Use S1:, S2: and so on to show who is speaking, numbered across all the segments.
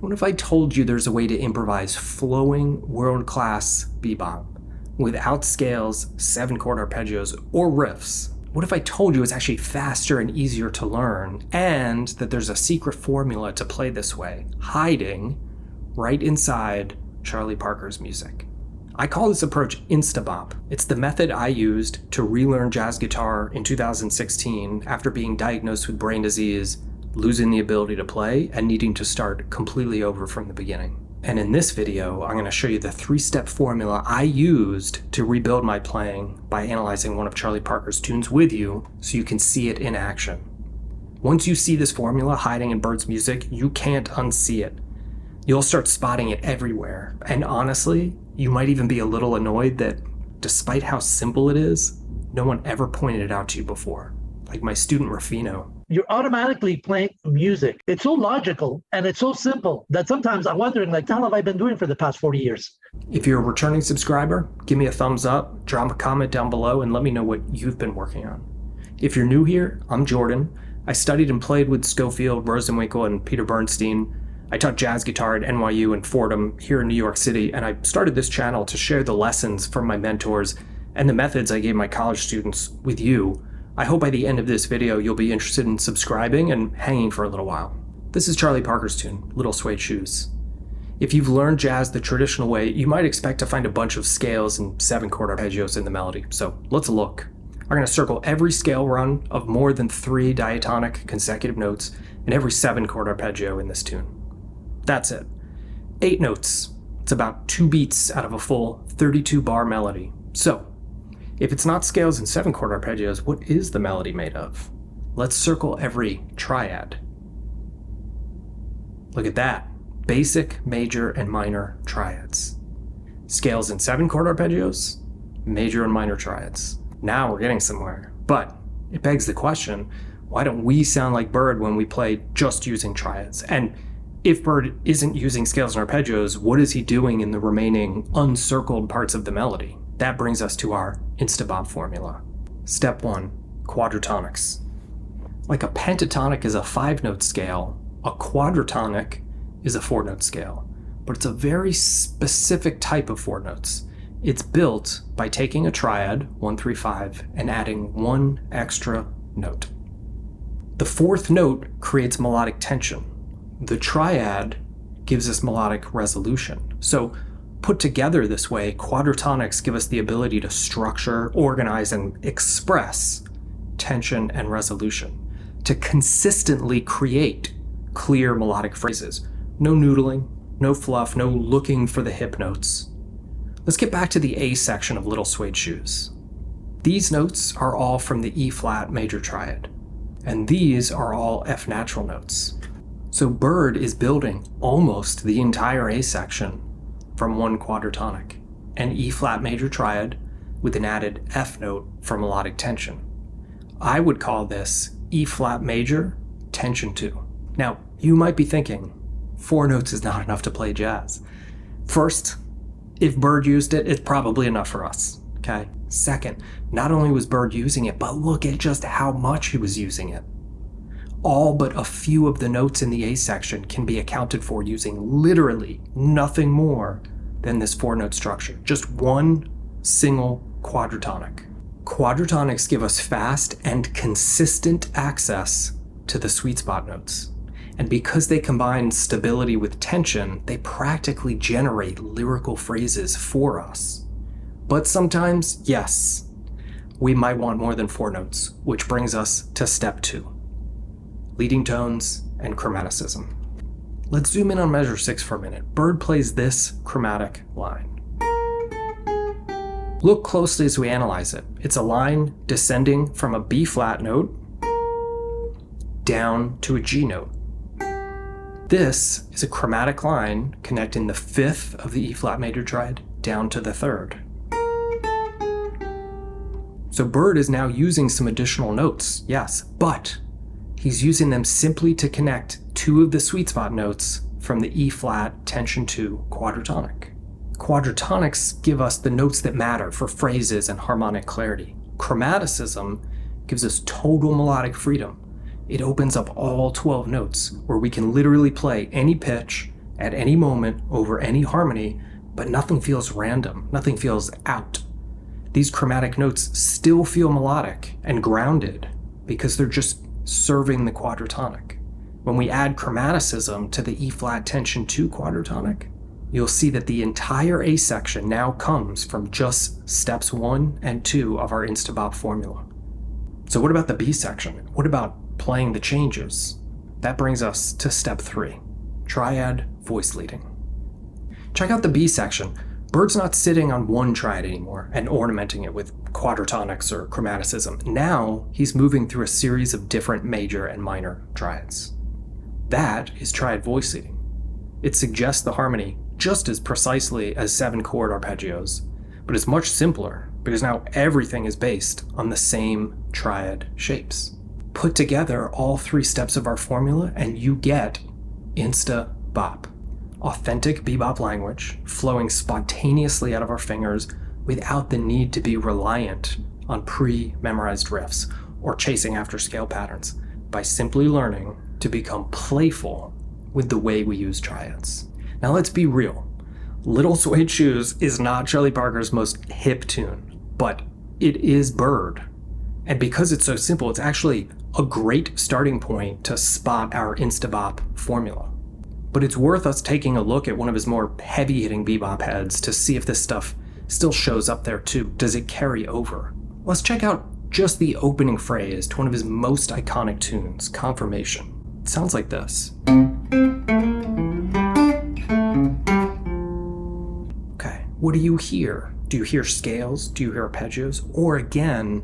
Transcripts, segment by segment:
S1: What if I told you there's a way to improvise flowing, world-class bebop without scales, 7-chord arpeggios, or riffs? What if I told you it's actually faster and easier to learn, and that there's a secret formula to play this way, hiding right inside Charlie Parker's music? I call this approach INSTA-Bop. It's the method I used to relearn jazz guitar in 2016 after being diagnosed with brain disease, losing the ability to play, and needing to start completely over from the beginning. And in this video, I'm going to show you the 3-step formula I used to rebuild my playing by analyzing one of Charlie Parker's tunes with you so you can see it in action. Once you see this formula hiding in Bird's music, you can't unsee it. You'll start spotting it everywhere. And honestly, you might even be a little annoyed that despite how simple it is, no one ever pointed it out to you before. Like my student Rufino.
S2: You're automatically playing music. It's so logical and it's so simple that sometimes I'm wondering, like, how have I been doing for the past 40 years?
S1: If you're a returning subscriber, give me a thumbs up, drop a comment down below, and let me know what you've been working on. If you're new here, I'm Jordan. I studied and played with Schofield, Rosenwinkel, and Peter Bernstein. I taught jazz guitar at NYU and Fordham here in New York City, and I started this channel to share the lessons from my mentors and the methods I gave my college students with you. I hope by the end of this video you'll be interested in subscribing and hanging for a little while. This is Charlie Parker's tune, Little Suede Shoes. If you've learned jazz the traditional way, you might expect to find a bunch of scales and 7-chord arpeggios in the melody, so let's look. I'm going to circle every scale run of more than 3 diatonic consecutive notes and every 7-chord arpeggio in this tune. That's it. 8 notes. It's about 2 beats out of a full 32-bar melody. So, if it's not scales and 7-chord arpeggios, what is the melody made of? Let's circle every triad. Look at that. Basic, major, and minor triads. Scales and 7-chord arpeggios, major and minor triads. Now we're getting somewhere. But it begs the question, why don't we sound like Bird when we play just using triads? And if Bird isn't using scales and arpeggios, what is he doing in the remaining uncircled parts of the melody? That brings us to our INSTA-Bop formula. Step 1, quadratonics. Like a pentatonic is a 5-note scale, a quadratonic is a 4-note scale, but it's a very specific type of 4 notes. It's built by taking a triad, 1, 3, 5, and adding 1 extra note. The 4th note creates melodic tension. The triad gives us melodic resolution. So, put together this way, quadratonics give us the ability to structure, organize, and express tension and resolution, to consistently create clear melodic phrases. No noodling, no fluff, no looking for the hip notes. Let's get back to the A section of Little Suede Shoes. These notes are all from the E-flat major triad, and these are all F natural notes. So Bird is building almost the entire A section from 1 quadratonic, an E-flat major triad with an added F note for melodic tension. I would call this E-flat major tension 2. Now, you might be thinking, 4 notes is not enough to play jazz. First, if Bird used it, it's probably enough for us, okay? Second, not only was Bird using it, but look at just how much he was using it. All but a few of the notes in the A section can be accounted for using literally nothing more than this 4-note structure. Just 1 single quadratonic. Quadratonics give us fast and consistent access to the sweet spot notes. And because they combine stability with tension, they practically generate lyrical phrases for us. But sometimes, yes, we might want more than 4 notes, which brings us to step 2. Leading tones and chromaticism. Let's zoom in on measure 6 for a minute. Bird plays this chromatic line. Look closely as we analyze it. It's a line descending from a B-flat note down to a G note. This is a chromatic line connecting the 5th of the E-flat major triad down to the 3rd. So Bird is now using some additional notes, yes, but he's using them simply to connect 2 of the sweet spot notes from the E-flat tension 2 quadratonic. Quadratonics give us the notes that matter for phrases and harmonic clarity. Chromaticism gives us total melodic freedom. It opens up all 12 notes, where we can literally play any pitch at any moment over any harmony, but nothing feels random, nothing feels out. These chromatic notes still feel melodic and grounded because they're just serving the quadratonic. When we add chromaticism to the E-flat tension 2 quadratonic, you'll see that the entire A section now comes from just steps 1 and 2 of our INSTA-Bop formula. So what about the B section? What about playing the changes? That brings us to step 3, triad voice leading. Check out the B section. Bird's not sitting on one triad anymore and ornamenting it with quadratonics or chromaticism. Now he's moving through a series of different major and minor triads. That is triad voice leading. It suggests the harmony just as precisely as 7-chord arpeggios, but it's much simpler because now everything is based on the same triad shapes. Put together all 3 steps of our formula and you get INSTA-Bop. Authentic bebop language flowing spontaneously out of our fingers without the need to be reliant on pre-memorized riffs or chasing after scale patterns, by simply learning to become playful with the way we use triads. Now let's be real. Little Suede Shoes is not Charlie Parker's most hip tune, but it is Bird. And because it's so simple, it's actually a great starting point to spot our INSTA-Bop formula. But it's worth us taking a look at one of his more heavy-hitting bebop heads to see if this stuff still shows up there too. Does it carry over? Let's check out just the opening phrase to one of his most iconic tunes, Confirmation. It sounds like this. Okay, what do you hear? Do you hear scales? Do you hear arpeggios? Or again,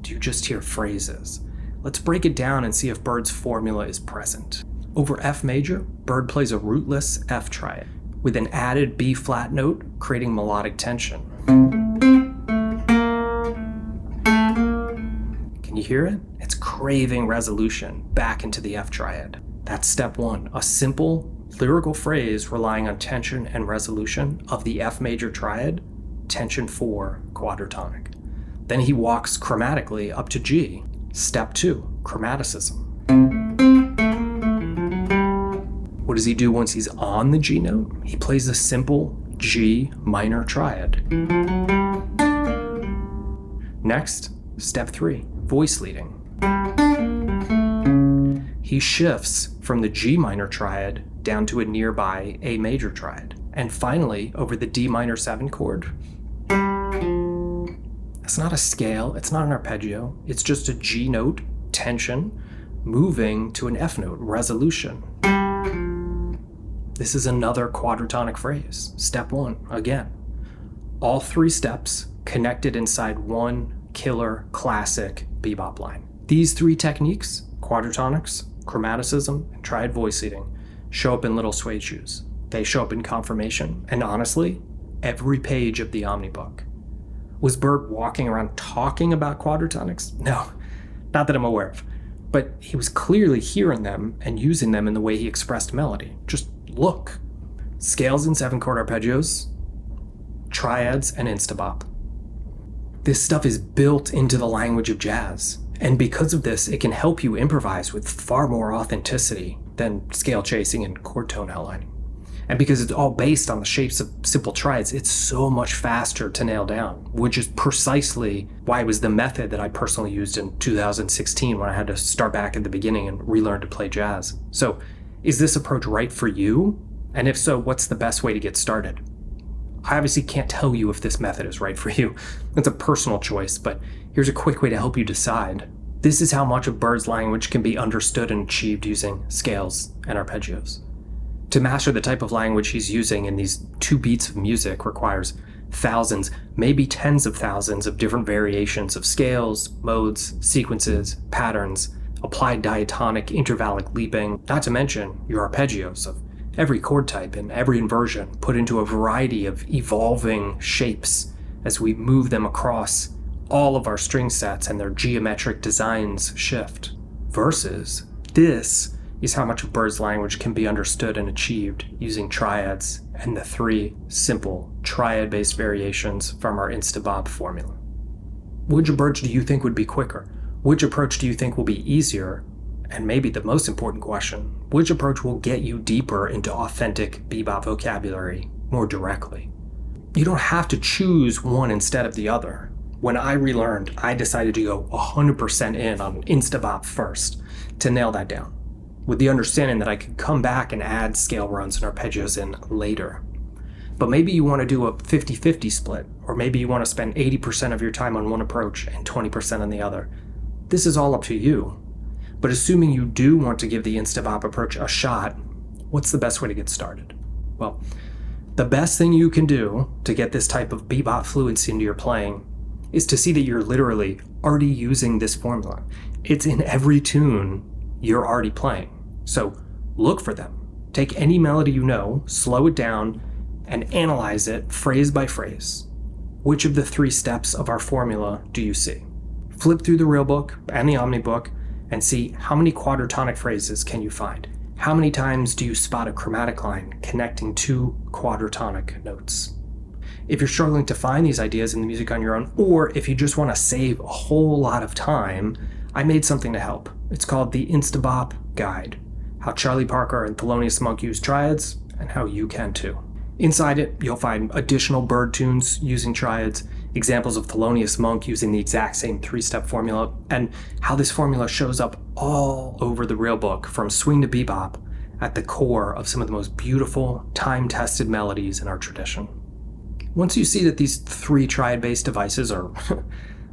S1: do you just hear phrases? Let's break it down and see if Bird's formula is present. Over F major, Bird plays a rootless F triad with an added B flat note creating melodic tension. Can you hear it? It's craving resolution back into the F triad. That's step 1, a simple lyrical phrase relying on tension and resolution of the F major triad, tension 4 quadratonic. Then he walks chromatically up to G. Step 2, chromaticism. What does he do once he's on the G note? He plays a simple G minor triad. Next, step 3, voice leading. He shifts from the G minor triad down to a nearby A major triad. And finally, over the D minor 7 chord. It's not a scale, it's not an arpeggio, it's just a G note, tension, moving to an F note, resolution. This is another quadratonic phrase. Step 1, again. All 3 steps connected inside one killer classic bebop line. These 3 techniques, quadratonics, chromaticism, and triad voice leading, show up in Little Suede Shoes. They show up in Confirmation, and honestly, every page of the Omnibook. Was Bird walking around talking about quadratonics? No, not that I'm aware of. But he was clearly hearing them and using them in the way he expressed melody. Just look. Scales and 7-chord arpeggios, triads, and INSTA-Bop. This stuff is built into the language of jazz, and because of this, it can help you improvise with far more authenticity than scale chasing and chord tone outlining. And because it's all based on the shapes of simple triads, it's so much faster to nail down, which is precisely why it was the method that I personally used in 2016 when I had to start back at the beginning and relearn to play jazz. So, is this approach right for you? And if so, what's the best way to get started? I obviously can't tell you if this method is right for you. It's a personal choice, but here's a quick way to help you decide. This is how much of Bird's language can be understood and achieved using scales and arpeggios. To master the type of language he's using in these 2 beats of music requires thousands, maybe tens of thousands of different variations of scales, modes, sequences, patterns, applied diatonic, intervallic leaping, not to mention your arpeggios of every chord type and every inversion put into a variety of evolving shapes as we move them across all of our string sets and their geometric designs shift. Versus this is how much of Bird's language can be understood and achieved using triads and the 3 simple triad-based variations from our INSTA-Bop formula. Which approach do you think would be quicker? Which approach do you think will be easier? and maybe the most important question, which approach will get you deeper into authentic bebop vocabulary more directly? You don't have to choose one instead of the other. When I relearned, I decided to go 100% in on INSTA-Bop first to nail that down, with the understanding that I could come back and add scale runs and arpeggios in later. But maybe you want to do a 50-50 split, or maybe you want to spend 80% of your time on one approach and 20% on the other. This is all up to you. But assuming you do want to give the INSTA-Bop approach a shot, what's the best way to get started? Well, the best thing you can do to get this type of bebop fluency into your playing is to see that you're literally already using this formula. It's in every tune you're already playing. So look for them. Take any melody you know, slow it down, and analyze it phrase by phrase. Which of the 3 steps of our formula do you see? Flip through the real book and the omnibook and see how many quadratonic phrases can you find. How many times do you spot a chromatic line connecting 2 quadratonic notes? If you're struggling to find these ideas in the music on your own, or if you just want to save a whole lot of time, I made something to help. It's called the INSTA-Bop Guide, how Charlie Parker and Thelonious Monk use triads, and how you can too. Inside it, you'll find additional bird tunes using triads, examples of Thelonious Monk using the exact same 3-step formula, and how this formula shows up all over the real book, from swing to bebop, at the core of some of the most beautiful, time-tested melodies in our tradition. Once you see that these 3 triad-based devices are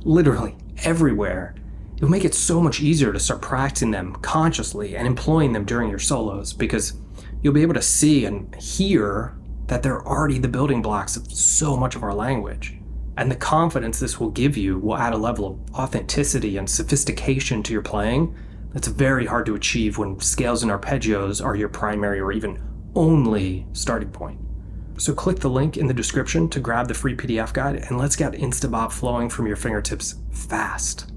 S1: literally everywhere, it'll make it so much easier to start practicing them consciously and employing them during your solos, because you'll be able to see and hear that they're already the building blocks of so much of our language. And the confidence this will give you will add a level of authenticity and sophistication to your playing that's very hard to achieve when scales and arpeggios are your primary or even only starting point. So click the link in the description to grab the free PDF guide, and let's get INSTA-Bop flowing from your fingertips fast.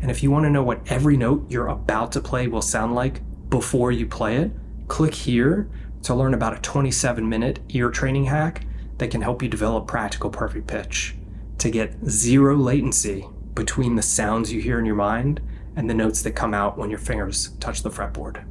S1: And if you want to know what every note you're about to play will sound like before you play it, click here to learn about a 27-minute ear training hack that can help you develop practical perfect pitch to get 0 latency between the sounds you hear in your mind and the notes that come out when your fingers touch the fretboard.